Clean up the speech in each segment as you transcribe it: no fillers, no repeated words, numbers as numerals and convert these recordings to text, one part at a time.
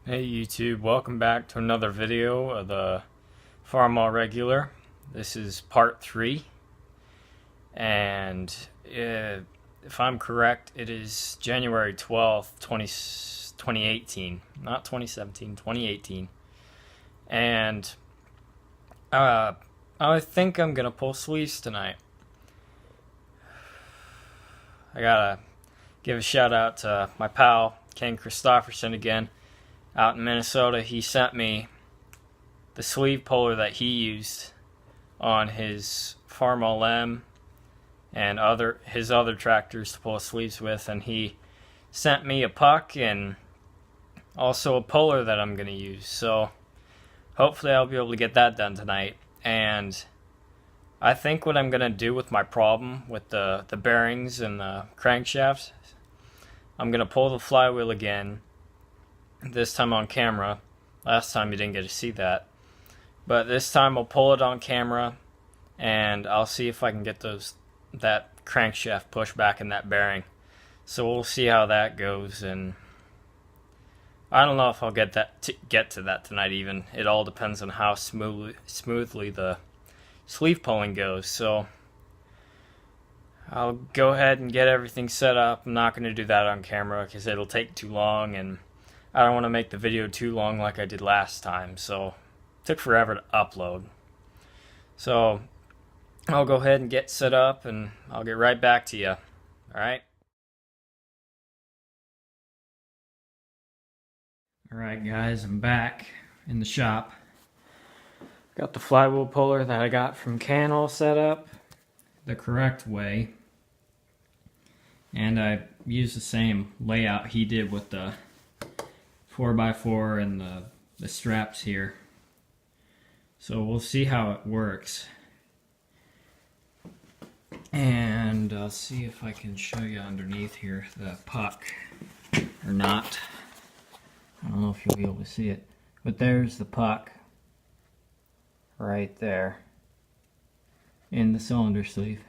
Hey YouTube, welcome back to another video of the Farmall regular. This is part 3, and if I'm correct, it is January 12th, 2018, not 2017, 2018. And I think I'm gonna pull sleeves tonight. I gotta give a shout out to my pal Ken Christopherson again. Out in Minnesota. He sent me the sleeve puller that he used on his Farmall M and his other tractors to pull sleeves with, and he sent me a puck and also a puller that I'm going to use. So hopefully I'll be able to get that done tonight. And I think what I'm going to do with my problem with the bearings and the crankshaft, I'm going to pull the flywheel again. This time on camera. Last time you didn't get to see that. But this time I'll pull it on camera and I'll see if I can get that crankshaft pushed back in that bearing. So we'll see how that goes, and I don't know if I'll get to that tonight even. It all depends on how smoothly the sleeve pulling goes. So I'll go ahead and get everything set up. I'm not going to do that on camera because it'll take too long, and I don't want to make the video too long like I did last time, so it took forever to upload. So I'll go ahead and get set up, and I'll get right back to you. Alright? Alright guys, I'm back in the shop. Got the flywheel puller that I got from Ken all set up the correct way. And I used the same layout he did with the 4x4 and the straps here. So we'll see how it works. And I'll see if I can show you underneath here the puck or not. I don't know if you'll be able to see it, but there's the puck right there in the cylinder sleeve,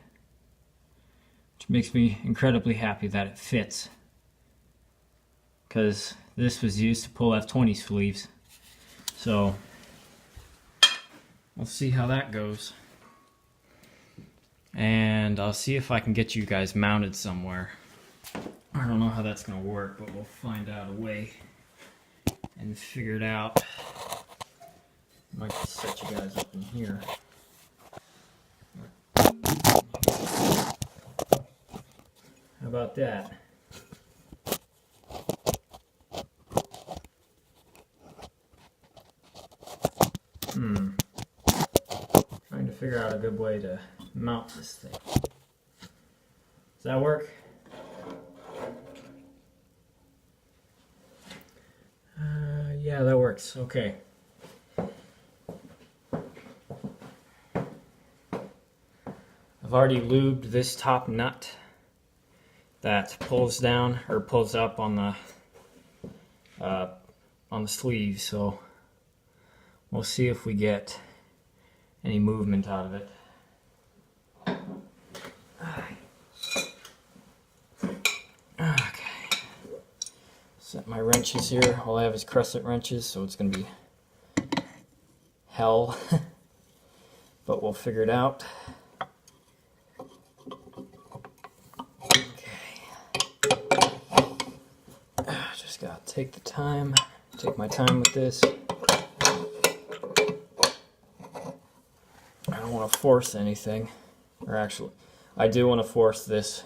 which makes me incredibly happy that it fits, because this was used to pull F20 sleeves. So we'll see how that goes. And I'll see if I can get you guys mounted somewhere. I don't know how that's going to work, but we'll find out a way and figure it out. Might just set you guys up in here. How about that? Trying to figure out a good way to mount this thing. Does that work? Yeah, that works. Okay. I've already lubed this top nut that pulls down or pulls up on the sleeve, so we'll see if we get any movement out of it. Okay. Set my wrenches here. All I have is crescent wrenches, so it's going to be hell. But we'll figure it out. Okay. Just gotta take my time with this. I don't want to force anything, or actually, I do want to force this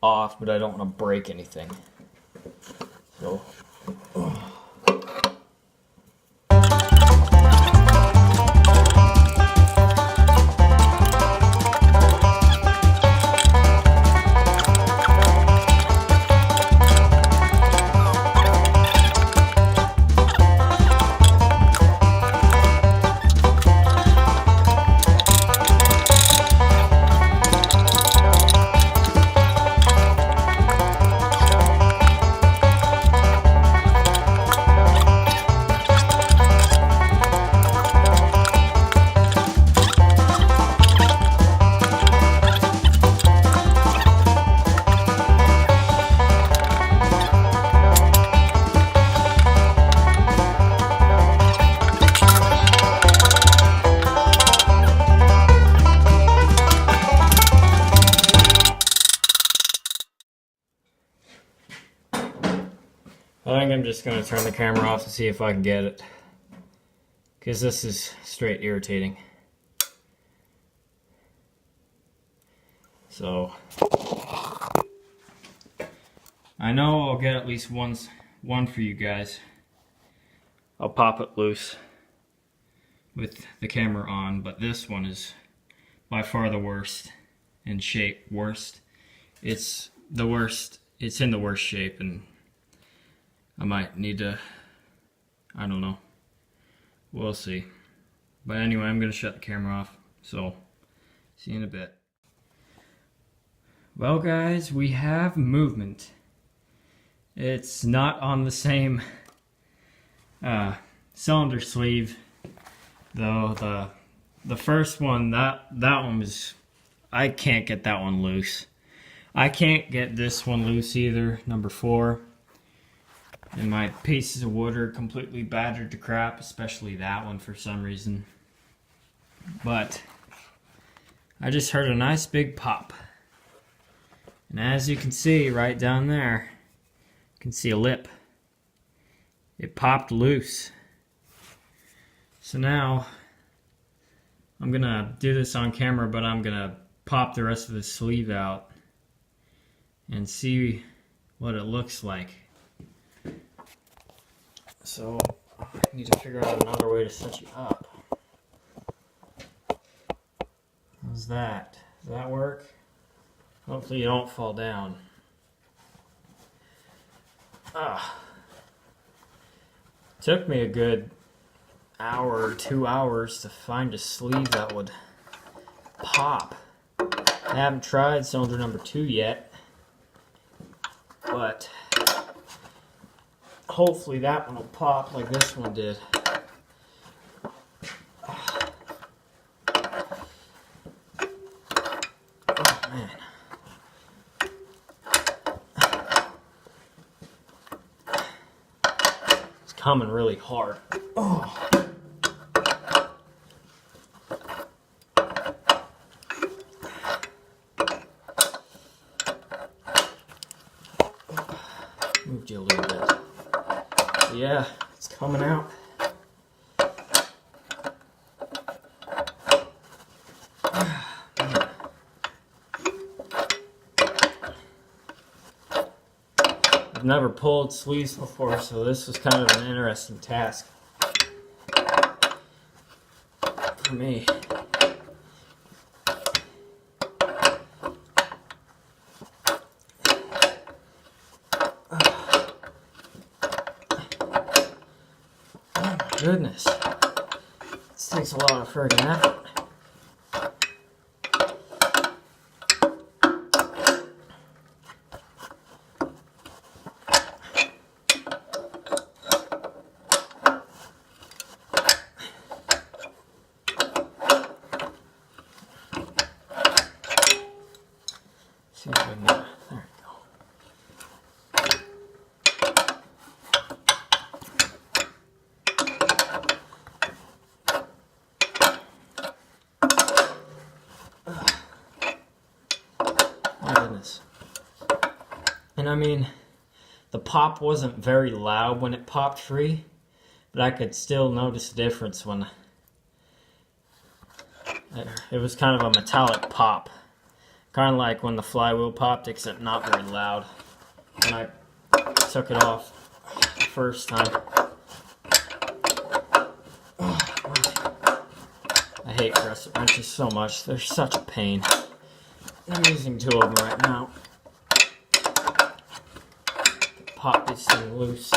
off, but I don't want to break anything. So, I'm just going to turn the camera off to see if I can get it, because this is straight irritating. So I know I'll get at least one for you guys. I'll pop it loose with the camera on, but this one is by far the worst in shape. It's the worst. It's in the worst shape, and I might need to, I don't know, we'll see. But anyway, I'm gonna shut the camera off, so see you in a bit. Well guys, we have movement. It's not on the same cylinder sleeve though. The first one, that one was, I can't get that one loose. I can't get this one loose either, number 4. And my pieces of wood are completely battered to crap, especially that one for some reason. But I just heard a nice big pop. And as you can see right down there, you can see a lip. It popped loose. So now, I'm gonna do this on camera, but I'm gonna pop the rest of the sleeve out and see what it looks like. So, I need to figure out another way to set you up. How's that? Does that work? Hopefully you don't fall down. Took me a good hour or 2 hours to find a sleeve that would pop. I haven't tried cylinder number 2 yet, but hopefully that one will pop like this one did. Oh man. It's coming really hard. Oh. Moved you a little bit. Yeah, it's coming out. I've never pulled sleeves before, so this was kind of an interesting task for me. Goodness, this takes a lot of friggin' effort. See if I can get it. There we go. And I mean, the pop wasn't very loud when it popped free, but I could still notice a difference when it was kind of a metallic pop. Kind of like when the flywheel popped, except not very loud. When I took it off the first time. I hate crescent wrenches so much. They're such a pain. I'm using 2 of them right now. Pop this thing loose.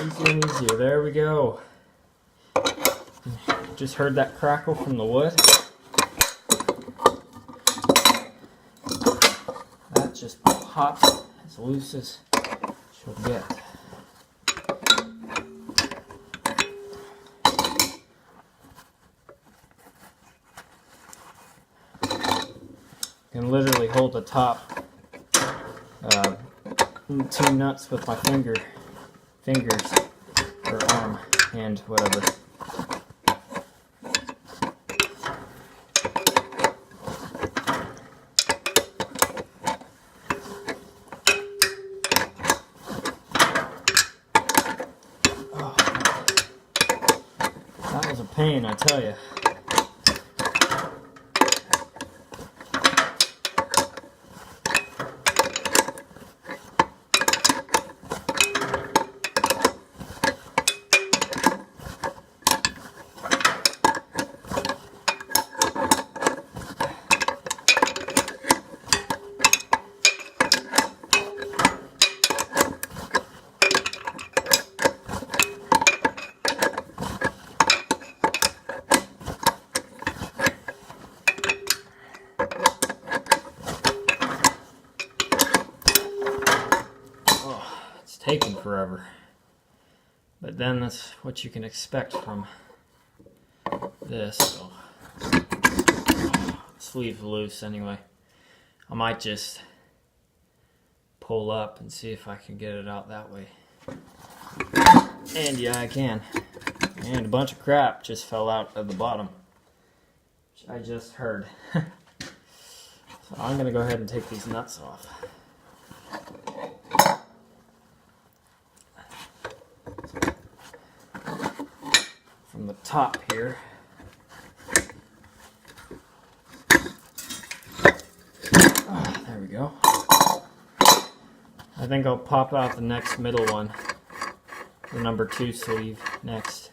Easier and easier. There we go. Just heard that crackle from the wood. That just popped as loose as she'll get. Can literally hold the top 2 nuts with my fingers or arm, hand, whatever. Oh, that was a pain, I tell you. Taking forever, but then that's what you can expect from this. So, sleeve's loose anyway. I might just pull up and see if I can get it out that way. And yeah, I can. And a bunch of crap just fell out of the bottom, which I just heard. So I'm gonna go ahead and take these nuts off. From the top here. Oh, there we go. I think I'll pop out the next middle one, the number 2 sleeve next.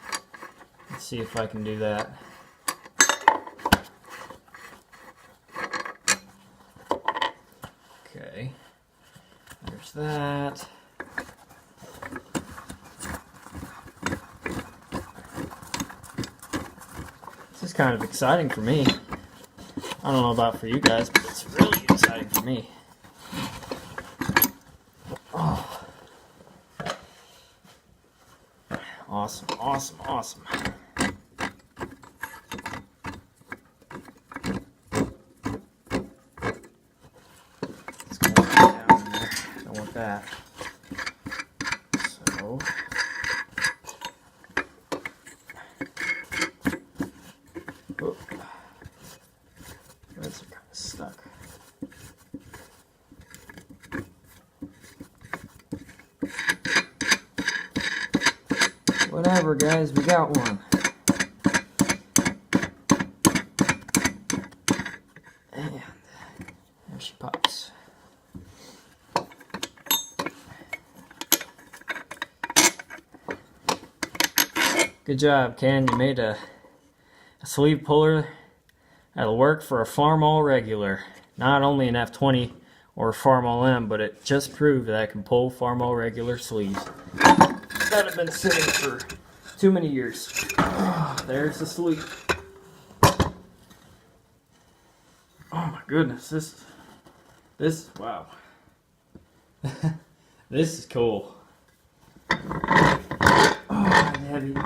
Let's see if I can do that. Okay, there's that. This is kind of exciting for me. I don't know about for you guys, but it's really exciting for me. Oh. Awesome, awesome, awesome. Let's go down in there. Don't want that. So. Oh. Threads are kind of stuck. Whatever, guys, we got one. And there she pops. Good job, Ken. You made a sleeve puller that'll work for a Farmall regular. Not only an F20 or a Farmall M, but it just proved that I can pull Farmall regular sleeves that have been sitting for too many years. Oh, there's the sleeve. Oh my goodness, this wow. This is cool. Oh, and heavy. Go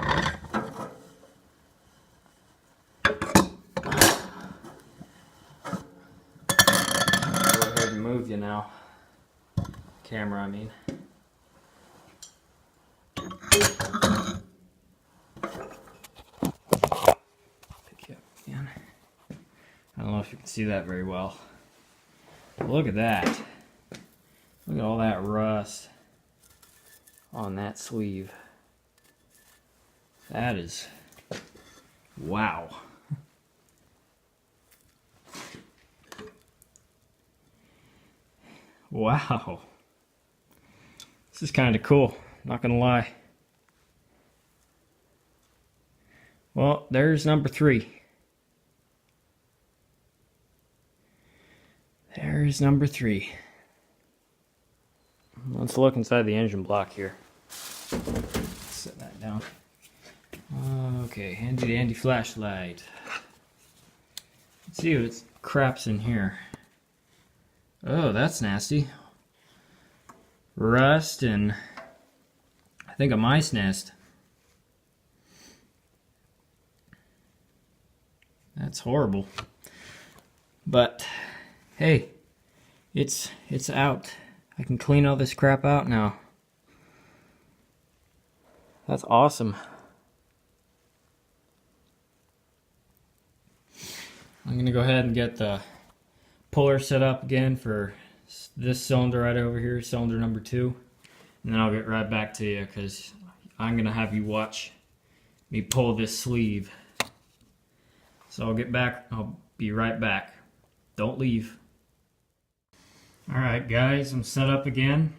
ahead and move you now. Camera, I mean. Pick you up again. I don't know if you can see that very well. But look at that. Look at all that rust on that sleeve. That is, wow. Wow. This is kind of cool, not gonna lie. Well, there's number 3. There's number 3. Let's look inside the engine block here. Okay, handy dandy flashlight. Let's see what crap's in here. Oh, that's nasty. Rust and I think a mice nest. That's horrible. But hey, it's out. I can clean all this crap out now. That's awesome. I'm gonna go ahead and get the puller set up again for this cylinder right over here, cylinder number 2, and then I'll get right back to you because I'm gonna have you watch me pull this sleeve. So I'll be right back. Don't leave. Alright guys, I'm set up again,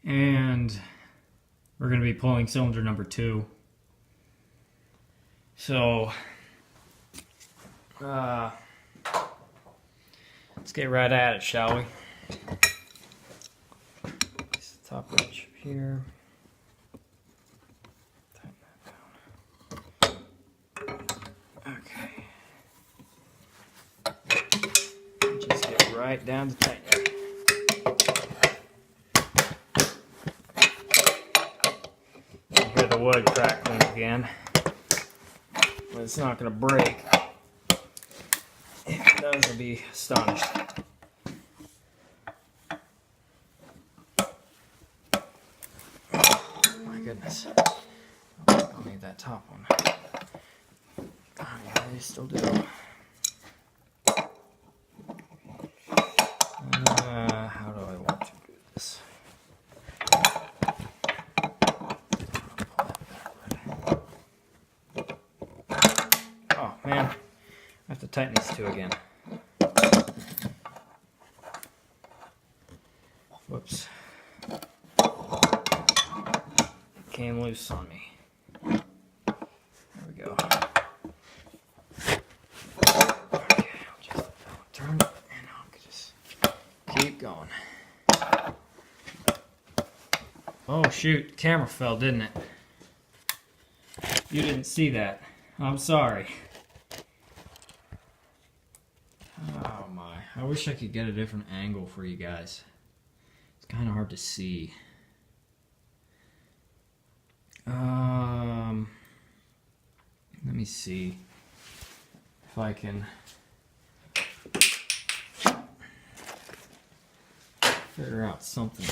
and we're gonna be pulling cylinder number 2. So let's get right at it, shall we? Place the top wrench here. Tighten that down. Okay. Just get right down to tighten. You hear the wood crackling again, but it's not going to break. If it does, I'll be astonished. Oh my goodness. I'll need that top one. Oh yeah, they still do. How do I want to do this? Oh man, I have to tighten these two again. Whoops. It came loose on me. There we go. Okay, I'll just turn it and I'll just keep going. Oh shoot, the camera fell, didn't it? You didn't see that. I'm sorry. Oh my, I wish I could get a different angle for you guys. It's kind of hard to see. Let me see if I can figure out something.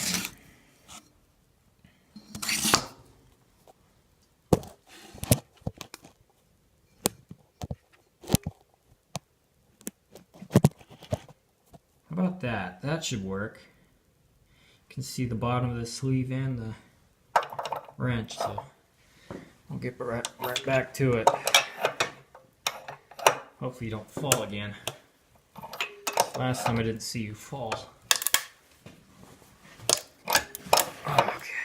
How about that? That should work. You can see the bottom of the sleeve and the wrench, so I'll get right back to it. Hopefully you don't fall again. Last time I didn't see you fall. Okay.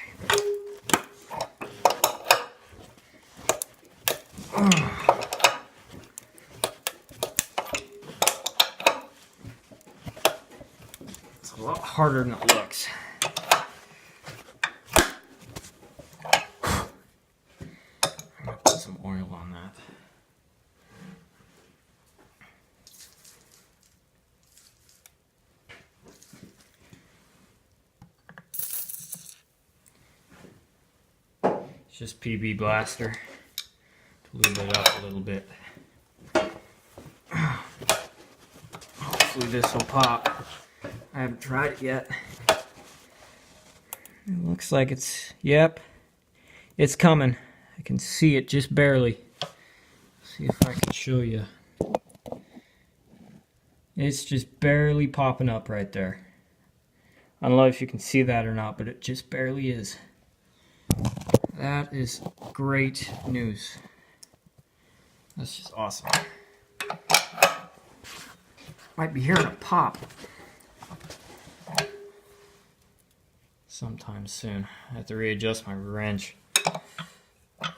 It's a lot harder than it looks. I'm gonna put some oil on that. It's just PB Blaster to lube it up a little bit. Hopefully this will pop. I haven't tried it yet. It looks like yep, it's coming. I can see it just barely. See if I can show you. It's just barely popping up right there. I don't know if you can see that or not, but it just barely is. That is great news. That's just awesome. Might be hearing a pop sometime soon. I have to readjust my wrench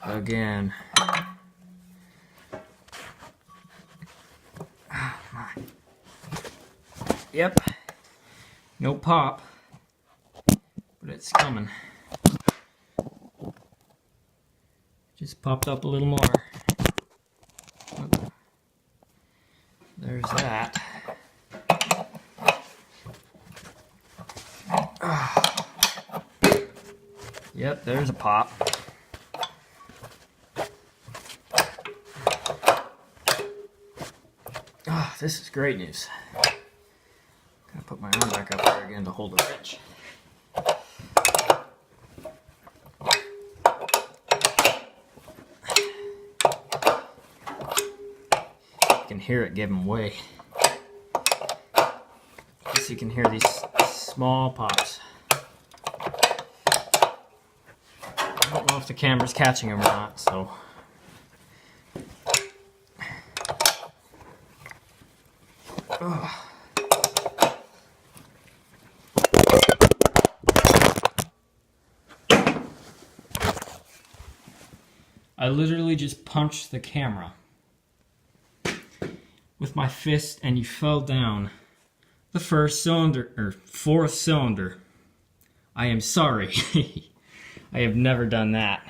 again. Oh my. Yep. No pop, but it's coming. Just popped up a little more. There's that. Yep, there's a pop. This is great news. Gotta put my arm back up there again to hold the wrench. You can hear it giving way. Guess you can hear these small pops. I don't know if the camera's catching them or not, so. I literally just punched the camera with my fist and you fell down the first cylinder, or fourth cylinder. I am sorry. I have never done that.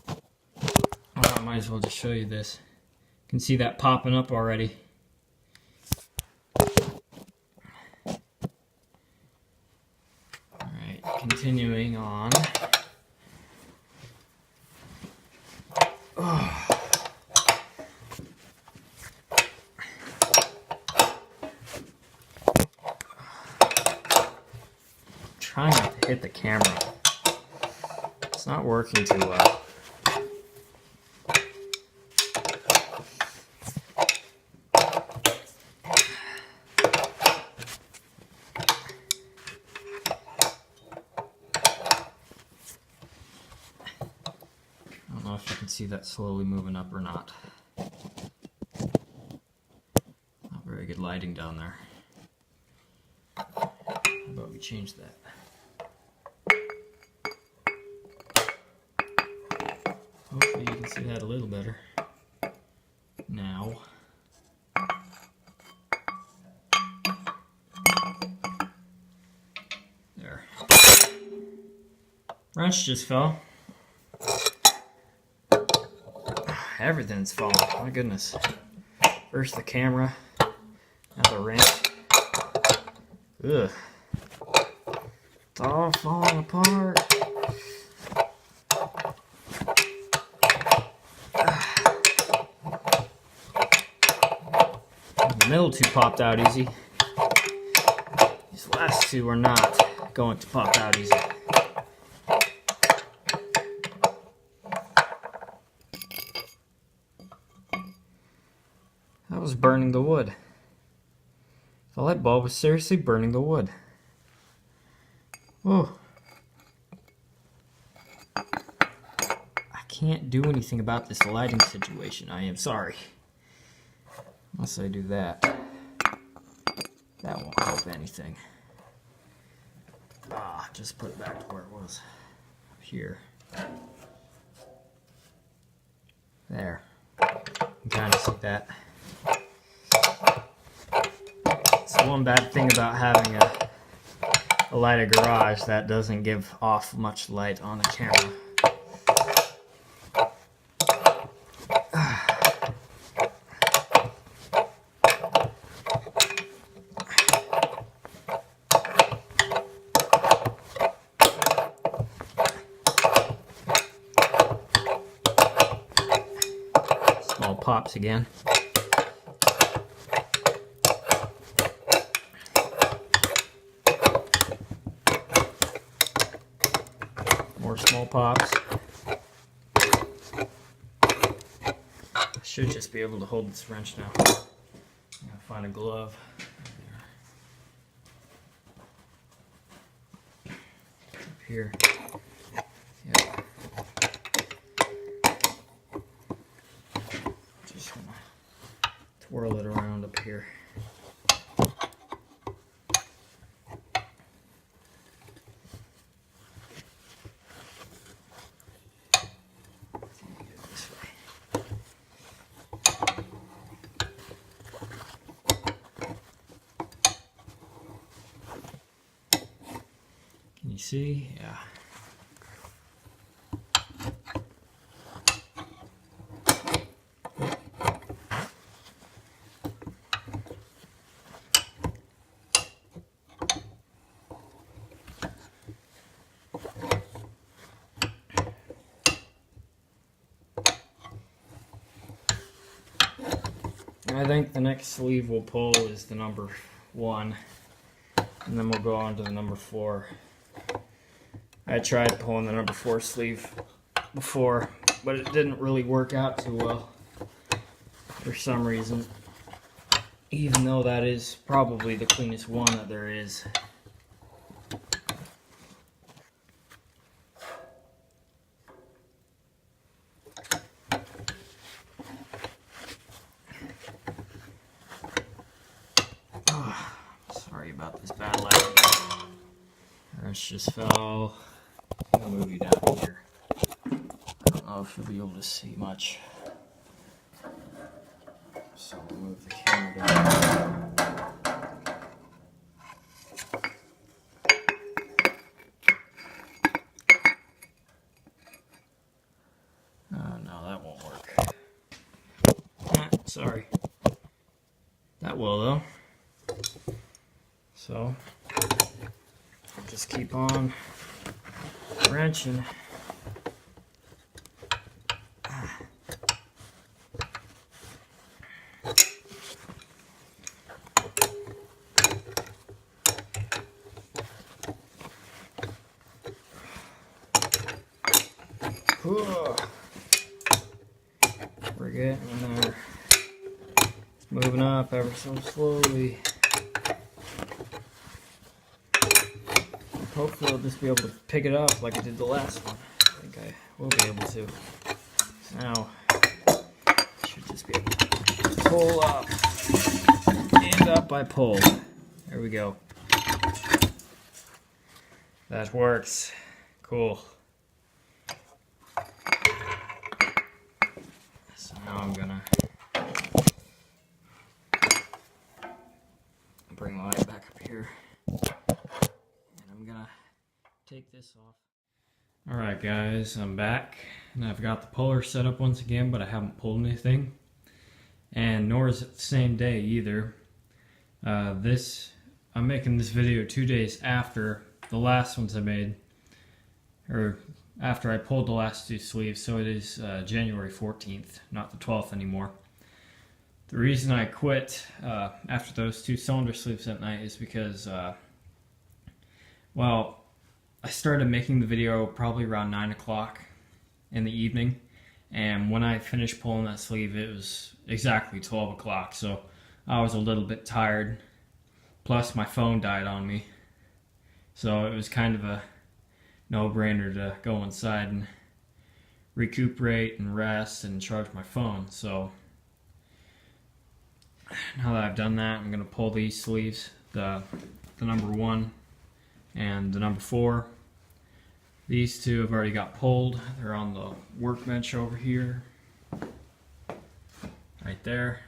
Oh, I might as well just show you this. You can see that popping up already. Alright, continuing on. Oh. Trying not to hit the camera. It's not working too well. I don't know if you can see that slowly moving up or not. Not very good lighting down there. How about we change that? Hopefully you can see that a little better now. There. Wrench just fell. Everything's falling. My goodness. First the camera, now the wrench. Ugh. It's all falling apart. The middle two popped out easy. These last two are not going to pop out easy. That was burning the wood. The light bulb was seriously burning the wood. Oh. I can't do anything about this lighting situation. I am sorry. Unless I do that. That won't help anything. Just put it back to where it was. Up here. There. You can kind of see that. It's one bad thing about having a lighted garage that doesn't give off much light on the camera. Small pops again. More small pops. I should just be able to hold this wrench now. I'm gonna find a glove. Up here. Yeah. Just gonna twirl it around up here. Can you see? Yeah. I think the next sleeve we'll pull is the number 1, and then we'll go on to the number 4. I tried pulling the number 4 sleeve before, but it didn't really work out too well for some reason, even though that is probably the cleanest one that there is. Sorry about this bad lighting. This just fell. I'll move you down here. I don't know if you'll be able to see much. So we'll move the camera down. No, that won't work. Sorry. That will though. So I'll just keep on wrenching. We're getting there. It's moving up ever so slowly. Hopefully I'll just be able to pick it up like I did the last one. I think I will be able to. Now, I should just be able to pull up. And up I pull. There we go. That works. Cool. So now I'm gonna bring the light back up here. I'm gonna take this off. Alright guys, I'm back and I've got the puller set up once again, but I haven't pulled anything, and nor is it the same day either. I'm making this video 2 days after the last ones I made, or after I pulled the last 2 sleeves, so it is January 14th, not the 12th anymore. The reason I quit after those 2 cylinder sleeves that night is because well, I started making the video probably around 9 o'clock in the evening, and when I finished pulling that sleeve it was exactly 12 o'clock, so I was a little bit tired, plus my phone died on me, so it was kind of a no-brainer to go inside and recuperate and rest and charge my phone. So now that I've done that, I'm going to pull these sleeves, the number 1 and the number 4. These 2 have already got pulled. They're on the workbench over here. Right there.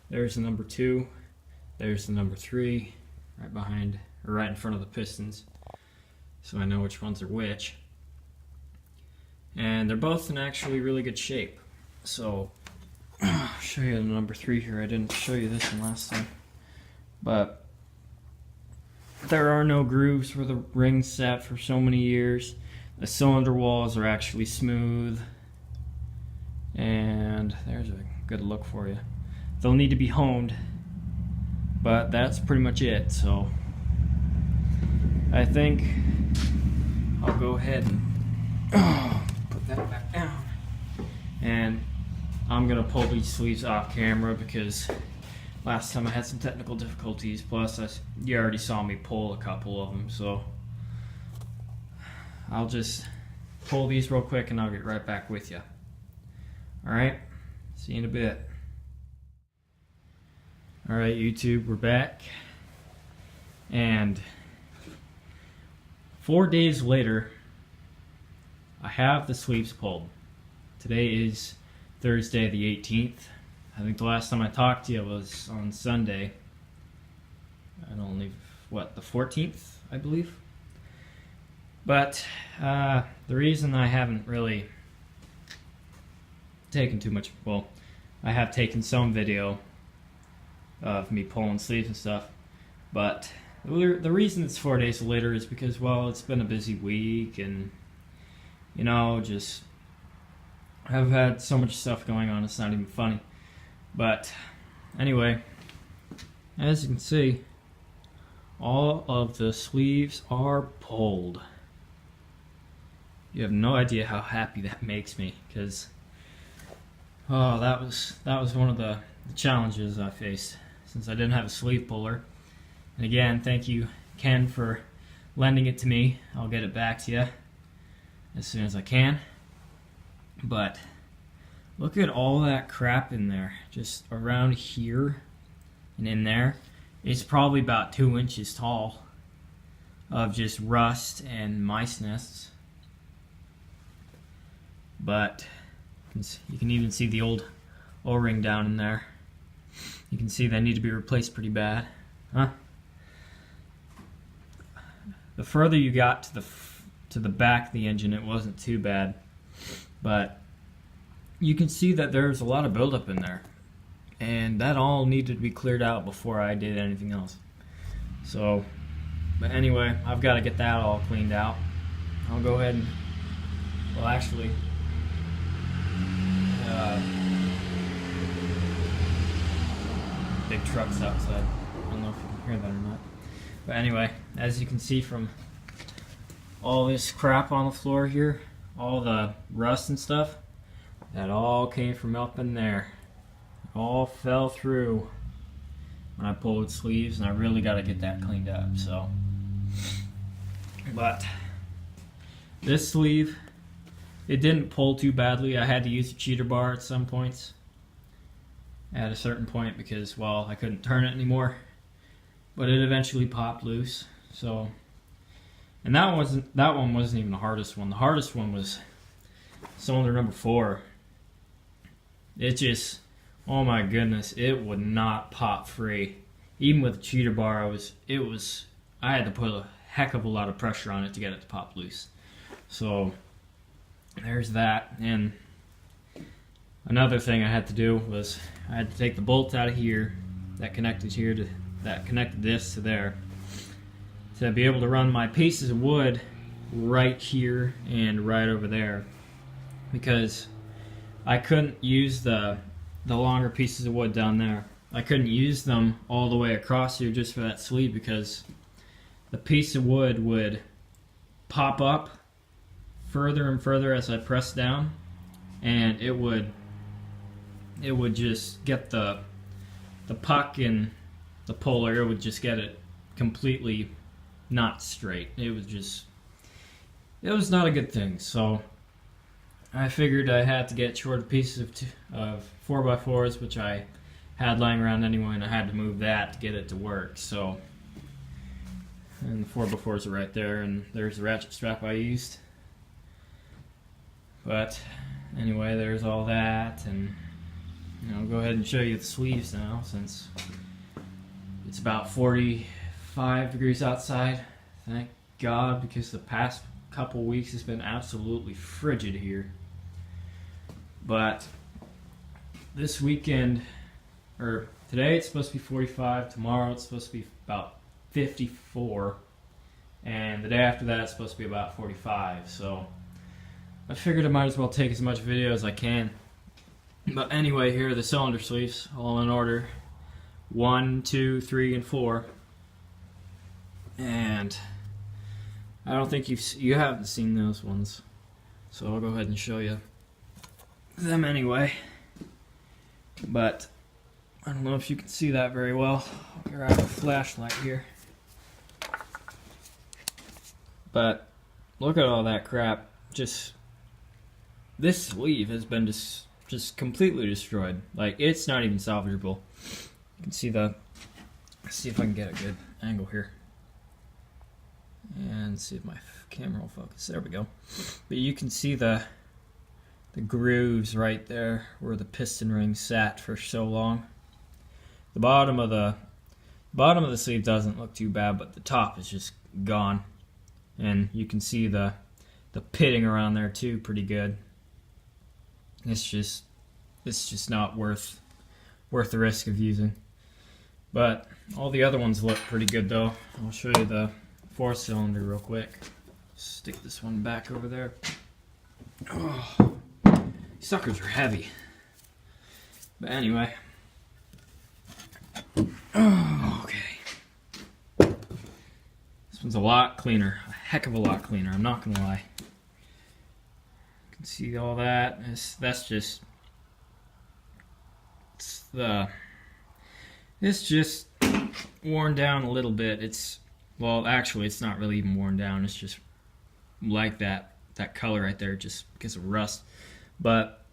There's the number 2. There's the number 3. Right behind, or right in front of the pistons. So I know which ones are which. And they're both in actually really good shape. So I'll show you the number 3 here. I didn't show you this one last time. But there are no grooves where the ring's sat for so many years. The cylinder walls are actually smooth. And there's a good look for you. They'll need to be honed, but that's pretty much it. So I think I'll go ahead and put that back down. And I'm gonna pull these sleeves off camera because last time I had some technical difficulties, plus you already saw me pull a couple of them, so I'll just pull these real quick and I'll get right back with you. Alright, see you in a bit. Alright YouTube, we're back, and 4 days later I have the sleeves pulled. Today is Thursday the 18th. I think the last time I talked to you was on Sunday. I don't leave, what, the 14th, I believe? But the reason I haven't really taken too much, well, I have taken some video of me pulling sleeves and stuff, but the reason it's 4 days later is because, well, it's been a busy week, and, you know, I've had so much stuff going on, it's not even funny. But anyway, as you can see, all of the sleeves are pulled. You have no idea how happy that makes me, because that was one of the challenges I faced since I didn't have a sleeve puller. And again, thank you, Ken, for lending it to me. I'll get it back to you as soon as I can. But look at all that crap in there, just around here and in there. It's probably about 2 inches tall of just rust and mice nests. But you can even see the old O-ring down in there. You can see they need to be replaced pretty bad. Huh? The further you got to the back of the engine, it wasn't too bad. But you can see that there's a lot of buildup in there. And that all needed to be cleared out before I did anything else. So, but anyway, I've got to get that all cleaned out. I'll go ahead and, well, actually, big trucks outside. I don't know if you can hear that or not. But anyway, as you can see from all this crap on the floor here, all the rust and stuff, that all came from up in there. All fell through when I pulled sleeves, and I really got to get that cleaned up. So, but this sleeve, it didn't pull too badly. I had to use the cheater bar at some points, at a certain point, because, well, I couldn't turn it anymore. But it eventually popped loose. So, and that one wasn't even the hardest one. The hardest one was cylinder number 4. It just, oh my goodness, it would not pop free. Even with the cheater bar, I had to put a heck of a lot of pressure on it to get it to pop loose. So there's that. And another thing I had to do was I had to take the bolt out of here that connected this to there, to be able to run my pieces of wood right here and right over there, because I couldn't use the longer pieces of wood down there. I couldn't use them all the way across here just for that sleeve, because the piece of wood would pop up further and further as I pressed down, and it would just get the puck in the puller. It would just get it completely not straight. It was not a good thing. So I figured I had to get shorter pieces of 4x4s, which I had lying around anyway, and I had to move that to get it to work. So, and the 4x4s are right there, and there's the ratchet strap I used. But anyway, there's all that, and I'll go ahead and show you the sleeves now, since it's about 45 degrees outside. Thank God, because the past couple weeks has been absolutely frigid here. But this weekend, or today, it's supposed to be 45. Tomorrow it's supposed to be about 54, and the day after that it's supposed to be about 45. So I figured I might as well take as much video as I can. But anyway, here are the cylinder sleeves, all in order: 1, 2, 3, and 4. And I don't think you haven't seen those ones, so I'll go ahead and show you them anyway. But I don't know if you can see that very well. I'll grab a flashlight here. But look at all that crap. Just, this sleeve has been just completely destroyed. Like, it's not even salvageable. You can see let's see if I can get a good angle here. And see if my camera will focus. There we go. But you can see the grooves right there where the piston ring sat for so long. The bottom of the sleeve doesn't look too bad, but the top is just gone. And you can see the pitting around there too, pretty good. It's just not worth the risk of using. But all the other ones look pretty good though. I'll show you the 4-cylinder real quick. Stick this one back over there. Oh, these suckers are heavy. But anyway, Okay. This one's a lot cleaner. A heck of a lot cleaner, I'm not gonna lie. You can see all that. That's just... It's just worn down a little bit. Well, actually, it's not really even worn down. It's just like that color right there, just because of rust. But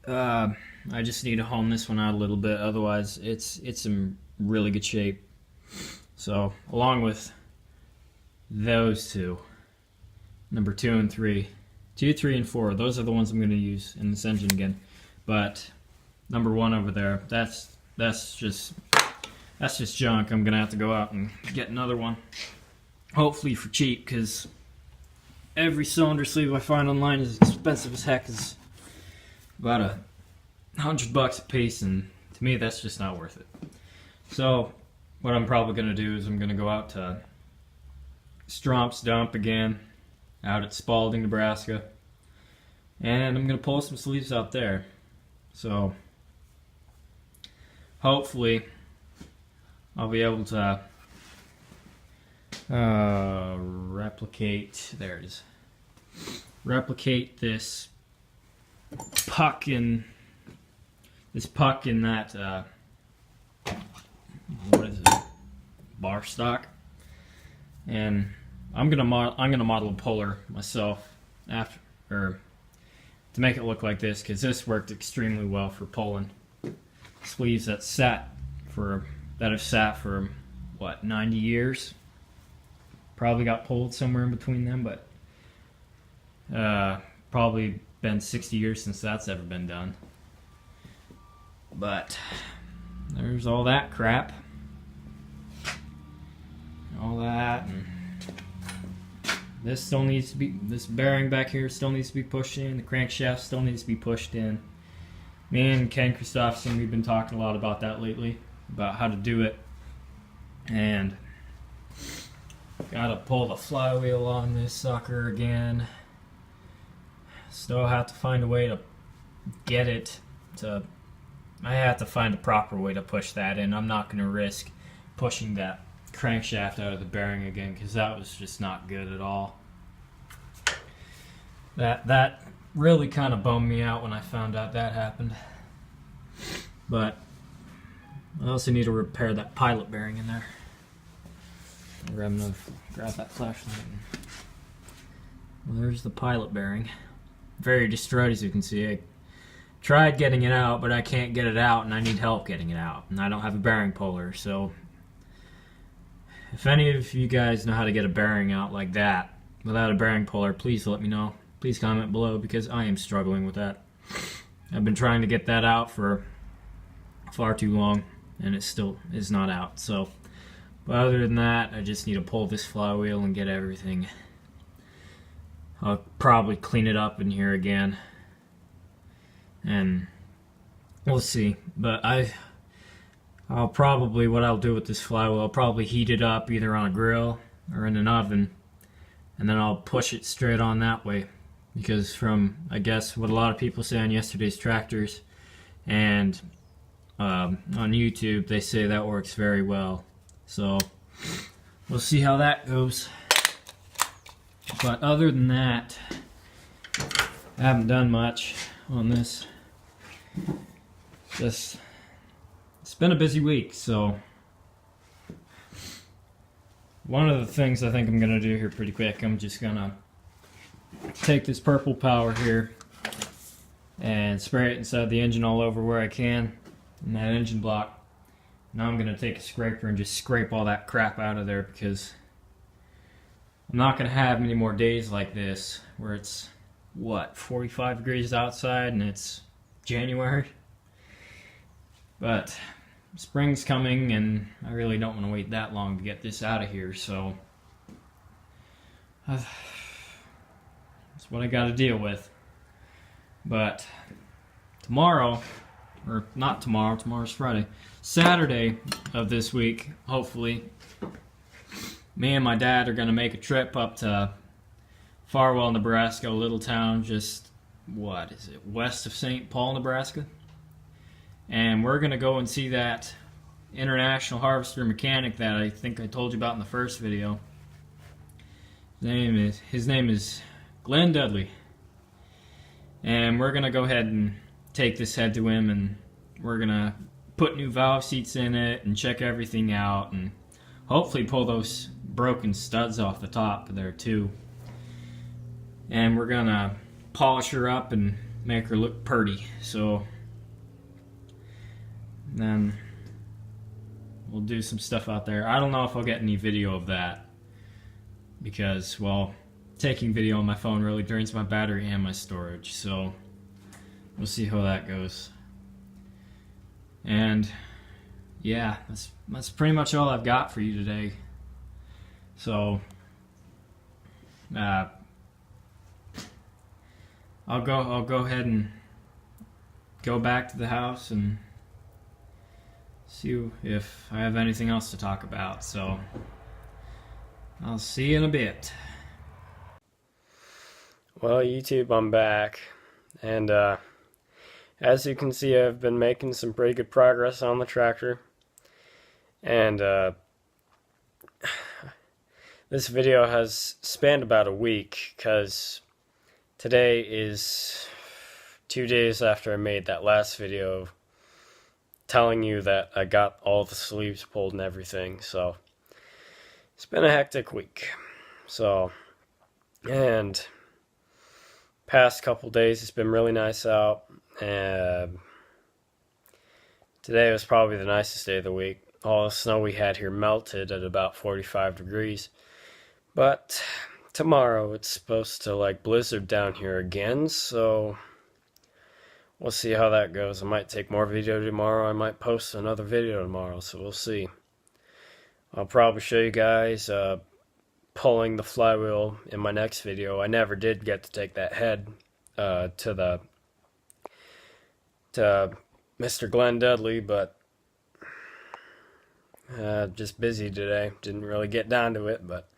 I just need to hone this one out a little bit. Otherwise, it's in really good shape. So, along with those two, number 2 and 3, 2, 3, and 4, those are the ones I'm going to use in this engine again. But number 1 over there, that's just junk. I'm gonna have to go out and get another one, hopefully for cheap, because every cylinder sleeve I find online is expensive as heck. Is about $100 a piece, and to me that's just not worth it. So what I'm probably gonna do is I'm gonna go out to Stromp's dump again, out at Spalding, Nebraska, and I'm gonna pull some sleeves out there. So hopefully I'll be able to replicate this puck in that what is it, bar stock, and I'm gonna model a puller myself to make it look like this, because this worked extremely well for pulling sleeves that have sat for what, 90 years. Probably got pulled somewhere in between them, but probably been 60 years since that's ever been done. But there's all that crap, all that, and this bearing back here still needs to be pushed in. The crankshaft still needs to be pushed in. Me and Ken Christopherson, we've been talking a lot about that lately, about how to do it. And gotta pull the flywheel on this sucker again. Still have to find a way to get it to... I have to find a proper way to push that in. I'm not gonna risk pushing that crankshaft out of the bearing again, because that was just not good at all. That really kind of bummed me out when I found out that happened. But I also need to repair that pilot bearing in there. Grab that flashlight. Well, there's the pilot bearing. Very destroyed, as you can see. I tried getting it out, but I can't get it out, and I need help getting it out. And I don't have a bearing puller, so if any of you guys know how to get a bearing out like that without a bearing puller, please let me know. Please comment below, because I am struggling with that. I've been trying to get that out for far too long, and it still is not out. So, but other than that, I just need to pull this flywheel and get everything. I'll probably clean it up in here again, and we'll see. But what I'll do with this flywheel, I'll probably heat it up either on a grill or in an oven, and then I'll push it straight on that way. Because from, I guess, what a lot of people say on Yesterday's Tractors and on YouTube, they say that works very well. So we'll see how that goes. But other than that, I haven't done much on this. It's been a busy week, so one of the things I think I'm going to do here pretty quick, I'm just going to take this purple power here and spray it inside the engine all over where I can in that engine block. Now I'm going to take a scraper and just scrape all that crap out of there, because I'm not going to have many more days like this where it's, what, 45 degrees outside and it's January. But spring's coming, and I really don't want to wait that long to get this out of here, so that's what I got to deal with. But tomorrow, or not tomorrow, tomorrow's Friday, Saturday of this week, hopefully, me and my dad are going to make a trip up to Farmall, Nebraska, a little town just, what is it, west of St. Paul, Nebraska. And we're going to go and see that international harvester mechanic that I think I told you about in the first video. His name is Glenn Dudley. And we're going to go ahead and take this head to him, and we're going to put new valve seats in it and check everything out, and hopefully pull those broken studs off the top there too. And we're going to polish her up and make her look pretty. So then we'll do some stuff out there. I don't know if I'll get any video of that because, well, taking video on my phone really drains my battery and my storage. So we'll see how that goes. And yeah, that's pretty much all I've got for you today. So I'll go ahead and go back to the house and see if I have anything else to talk about. So I'll see you in a bit. Well, YouTube, I'm back, and as you can see, I've been making some pretty good progress on the tractor, and this video has spanned about a week, because today is 2 days after I made that last video telling you that I got all the sleeves pulled and everything. So it's been a hectic week. So, and past couple days it's been really nice out, and today was probably the nicest day of the week. All the snow we had here melted at about 45 degrees, but tomorrow it's supposed to like blizzard down here again, so we'll see how that goes. I might take more video tomorrow. I might post another video tomorrow, so we'll see. I'll probably show you guys pulling the flywheel in my next video. I never did get to take that head to Mr. Glenn Dudley, but just busy today. Didn't really get down to it, but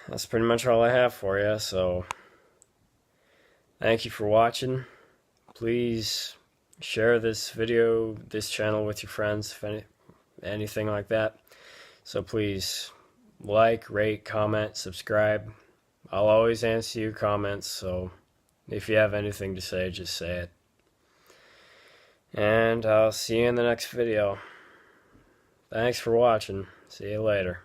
that's pretty much all I have for you. So thank you for watching. Please share this video, this channel with your friends, if anything like that. So please like, rate, comment, subscribe. I'll always answer your comments, so if you have anything to say, just say it. And I'll see you in the next video. Thanks for watching. See you later.